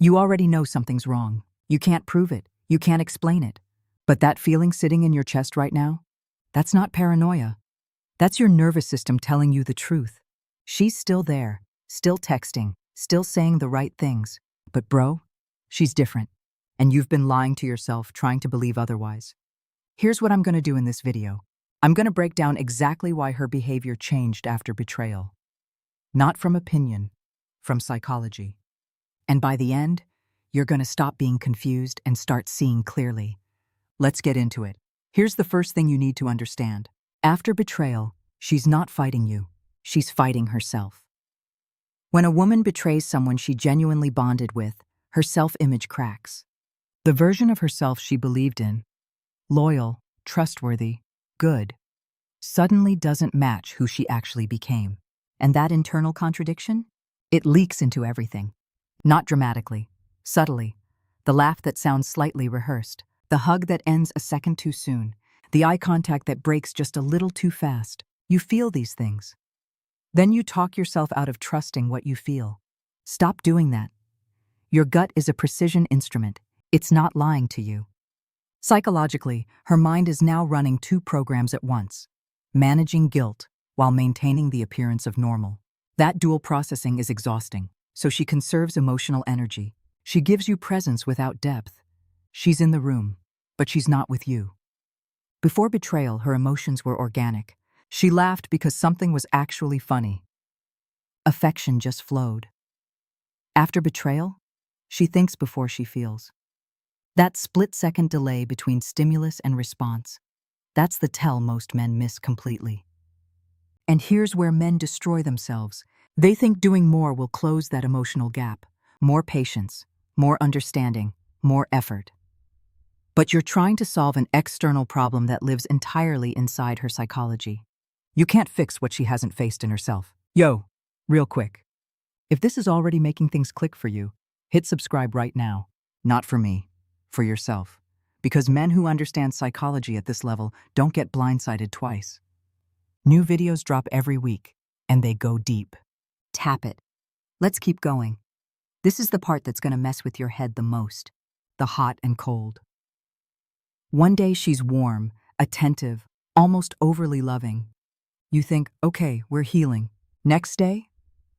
You already know something's wrong. You can't prove it. You can't explain it. But that feeling sitting in your chest right now? That's not paranoia. That's your nervous system telling you the truth. She's still there, still texting, still saying the right things. But bro, she's different. And you've been lying to yourself, trying to believe otherwise. Here's what I'm going to do in this video. I'm going to break down exactly why her behavior changed after betrayal. Not from opinion, from psychology. And by the end, you're going to stop being confused and start seeing clearly. Let's get into it. Here's the first thing you need to understand. After betrayal, she's not fighting you. She's fighting herself. When a woman betrays someone she genuinely bonded with, her self-image cracks. The version of herself she believed in, loyal, trustworthy, good, suddenly doesn't match who she actually became. And that internal contradiction? It leaks into everything. Not dramatically, subtly. The laugh that sounds slightly rehearsed, the hug that ends a second too soon, the eye contact that breaks just a little too fast. You feel these things. Then you talk yourself out of trusting what you feel. Stop doing that. Your gut is a precision instrument. It's not lying to you. Psychologically, her mind is now running two programs at once, managing guilt while maintaining the appearance of normal. That dual processing is exhausting, so she conserves emotional energy. She gives you presence without depth. She's in the room, but she's not with you. Before betrayal, her emotions were organic. She laughed because something was actually funny. Affection just flowed. After betrayal, she thinks before she feels. That split-second delay between stimulus and response, that's the tell most men miss completely. And here's where men destroy themselves. They think doing more will close that emotional gap. More patience, more understanding, more effort. But you're trying to solve an external problem that lives entirely inside her psychology. You can't fix what she hasn't faced in herself. Yo, real quick. If this is already making things click for you, hit subscribe right now. Not for me, for yourself. Because men who understand psychology at this level don't get blindsided twice. New videos drop every week, and they go deep. Tap it. Let's keep going. This is the part that's going to mess with your head the most. The hot and cold. One day she's warm, attentive, almost overly loving. You think, okay, we're healing. Next day,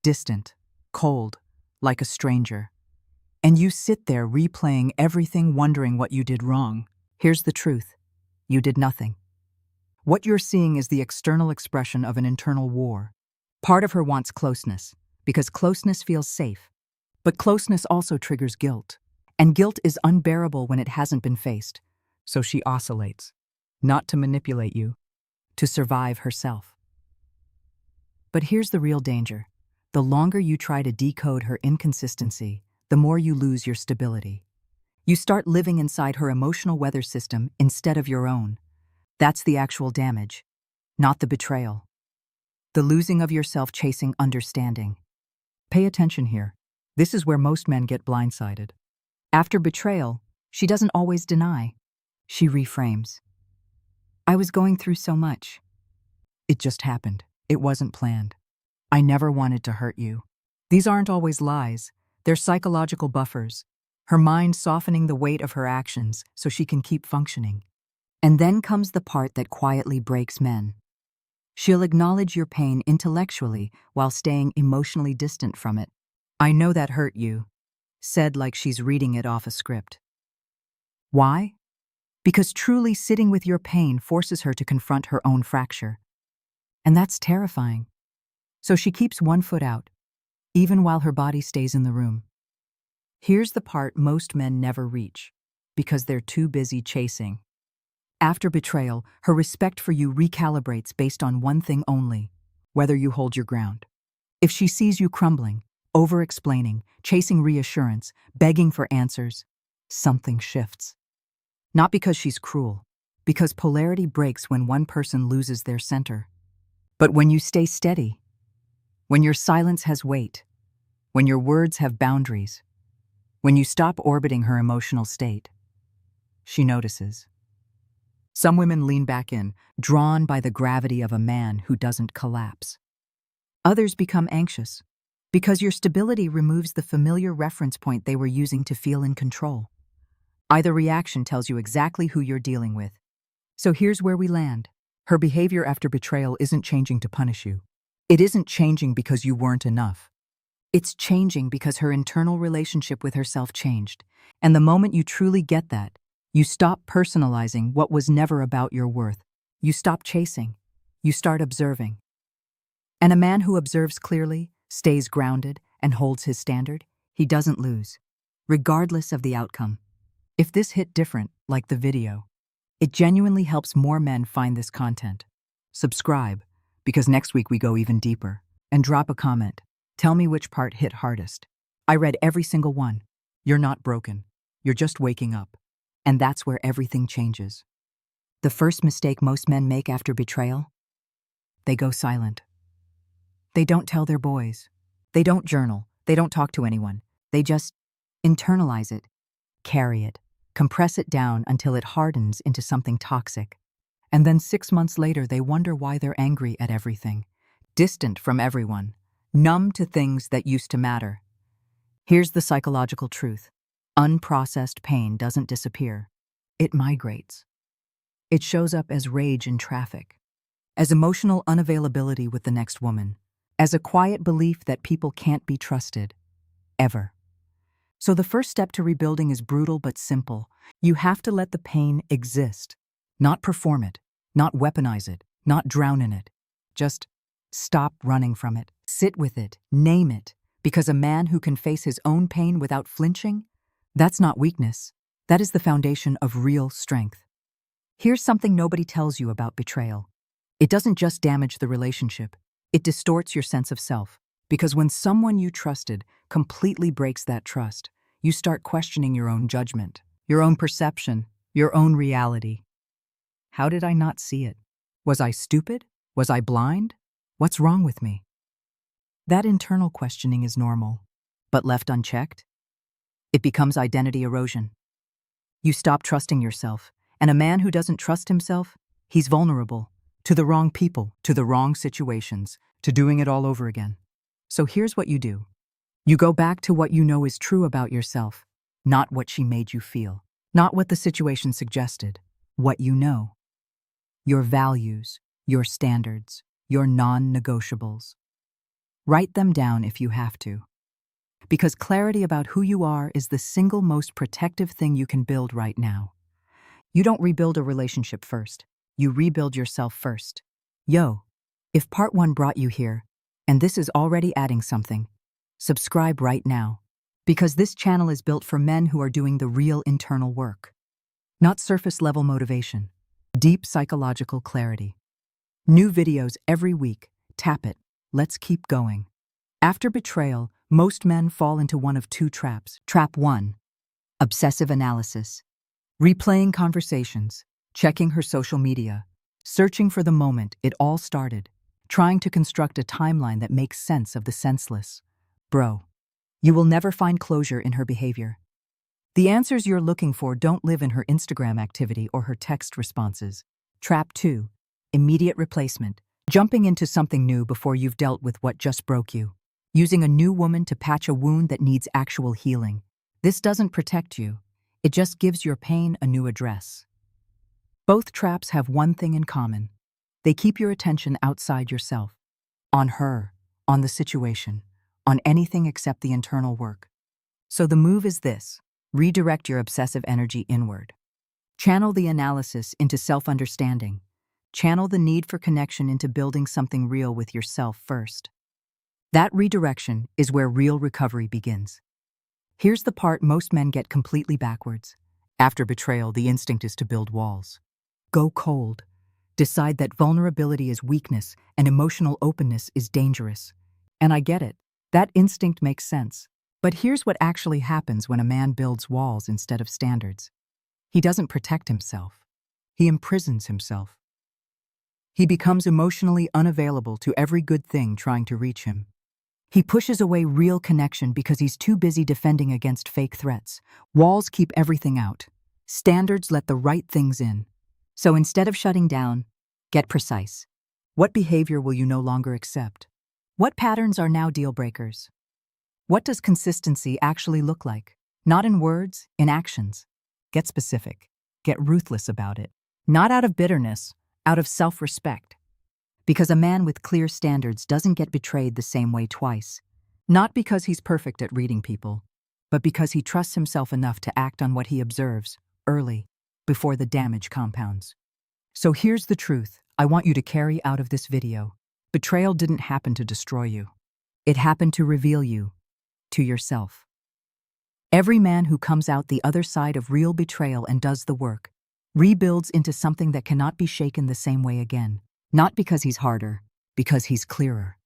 distant, cold, like a stranger. And you sit there replaying everything, wondering what you did wrong. Here's the truth. You did nothing. What you're seeing is the external expression of an internal war. Part of her wants closeness, because closeness feels safe. But closeness also triggers guilt. And guilt is unbearable when it hasn't been faced. So she oscillates. Not to manipulate you, to survive herself. But here's the real danger. The longer you try to decode her inconsistency, the more you lose your stability. You start living inside her emotional weather system instead of your own. That's the actual damage, not the betrayal. The losing of yourself chasing understanding. Pay attention here. This is where most men get blindsided. After betrayal, she doesn't always deny. She reframes. I was going through so much. It just happened. It wasn't planned. I never wanted to hurt you. These aren't always lies. They're psychological buffers. Her mind softening the weight of her actions so she can keep functioning. And then comes the part that quietly breaks men. She'll acknowledge your pain intellectually while staying emotionally distant from it. I know that hurt you, said like she's reading it off a script. Why? Because truly sitting with your pain forces her to confront her own fracture. And that's terrifying. So she keeps one foot out, even while her body stays in the room. Here's the part most men never reach, because they're too busy chasing. After betrayal, her respect for you recalibrates based on one thing only, whether you hold your ground. If she sees you crumbling, over-explaining, chasing reassurance, begging for answers, something shifts. Not because she's cruel, because polarity breaks when one person loses their center. But when you stay steady, when your silence has weight, when your words have boundaries, when you stop orbiting her emotional state, she notices. Some women lean back in, drawn by the gravity of a man who doesn't collapse. Others become anxious, Because your stability removes the familiar reference point they were using to feel in control. Either reaction tells you exactly who you're dealing with. So here's where we land. Her behavior after betrayal isn't changing to punish you. It isn't changing because you weren't enough. It's changing because her internal relationship with herself changed. And the moment you truly get that, you stop personalizing what was never about your worth. You stop chasing. You start observing. And a man who observes clearly, stays grounded, and holds his standard, he doesn't lose, regardless of the outcome. If this hit different, like the video, it genuinely helps more men find this content. Subscribe, because next week we go even deeper. And drop a comment. Tell me which part hit hardest. I read every single one. You're not broken. You're just waking up. And that's where everything changes. The first mistake most men make after betrayal? They go silent. They don't tell their boys. They don't journal. They don't talk to anyone. They just internalize it, carry it, compress it down until it hardens into something toxic. And then 6 months later, they wonder why they're angry at everything, distant from everyone, numb to things that used to matter. Here's the psychological truth. Unprocessed pain doesn't disappear. It migrates. It shows up as rage in traffic, as emotional unavailability with the next woman, as a quiet belief that people can't be trusted, ever. So the first step to rebuilding is brutal but simple. You have to let the pain exist, not perform it, not weaponize it, not drown in it. Just stop running from it. Sit with it, name it, because a man who can face his own pain without flinching, that's not weakness. That is the foundation of real strength. Here's something nobody tells you about betrayal. It doesn't just damage the relationship. It distorts your sense of self. Because when someone you trusted completely breaks that trust, you start questioning your own judgment, your own perception, your own reality. How did I not see it? Was I stupid? Was I blind? What's wrong with me? That internal questioning is normal, but left unchecked, it becomes identity erosion. You stop trusting yourself, and a man who doesn't trust himself, he's vulnerable to the wrong people, to the wrong situations, to doing it all over again. So here's what you do. You go back to what you know is true about yourself, not what she made you feel, not what the situation suggested, what you know. Your values, your standards, your non-negotiables. Write them down if you have to. Because clarity about who you are is the single most protective thing you can build right now. You don't rebuild a relationship first. You rebuild yourself first. Yo, if part 1 brought you here, and this is already adding something, subscribe right now. Because this channel is built for men who are doing the real internal work. Not surface-level motivation. Deep psychological clarity. New videos every week. Tap it. Let's keep going. After betrayal, most men fall into one of 2 traps. Trap 1. Obsessive analysis. Replaying conversations, checking her social media, searching for the moment it all started, trying to construct a timeline that makes sense of the senseless. Bro, you will never find closure in her behavior. The answers you're looking for don't live in her Instagram activity or her text responses. Trap 2. Immediate replacement. Jumping into something new before you've dealt with what just broke you. Using a new woman to patch a wound that needs actual healing. This doesn't protect you. It just gives your pain a new address. Both traps have one thing in common. They keep your attention outside yourself. On her, on the situation, on anything except the internal work. So the move is this. Redirect your obsessive energy inward. Channel the analysis into self-understanding. Channel the need for connection into building something real with yourself first. That redirection is where real recovery begins. Here's the part most men get completely backwards. After betrayal, the instinct is to build walls. Go cold. Decide that vulnerability is weakness and emotional openness is dangerous. And I get it. That instinct makes sense. But here's what actually happens when a man builds walls instead of standards. He doesn't protect himself. He imprisons himself. He becomes emotionally unavailable to every good thing trying to reach him. He pushes away real connection because he's too busy defending against fake threats. Walls keep everything out. Standards let the right things in. So instead of shutting down, get precise. What behavior will you no longer accept? What patterns are now deal breakers? What does consistency actually look like? Not in words, in actions. Get specific. Get ruthless about it. Not out of bitterness, out of self-respect. Because a man with clear standards doesn't get betrayed the same way twice. Not because he's perfect at reading people, but because he trusts himself enough to act on what he observes, early, before the damage compounds. So here's the truth I want you to carry out of this video. Betrayal didn't happen to destroy you. It happened to reveal you, to yourself. Every man who comes out the other side of real betrayal and does the work, rebuilds into something that cannot be shaken the same way again. Not because he's harder, because he's clearer.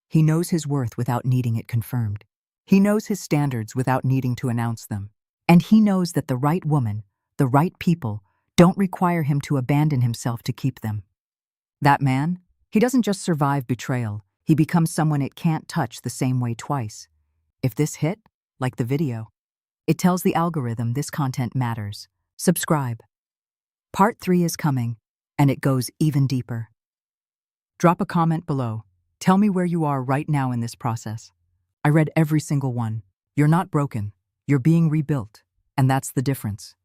He knows his worth without needing it confirmed. He knows his standards without needing to announce them. And he knows that the right woman, the right people, don't require him to abandon himself to keep them. That man, he doesn't just survive betrayal, he becomes someone it can't touch the same way twice. If this hit, like the video, it tells the algorithm this content matters. Subscribe. Part 3 is coming, and it goes even deeper. Drop a comment below. Tell me where you are right now in this process. I read every single one. You're not broken. You're being rebuilt. And that's the difference.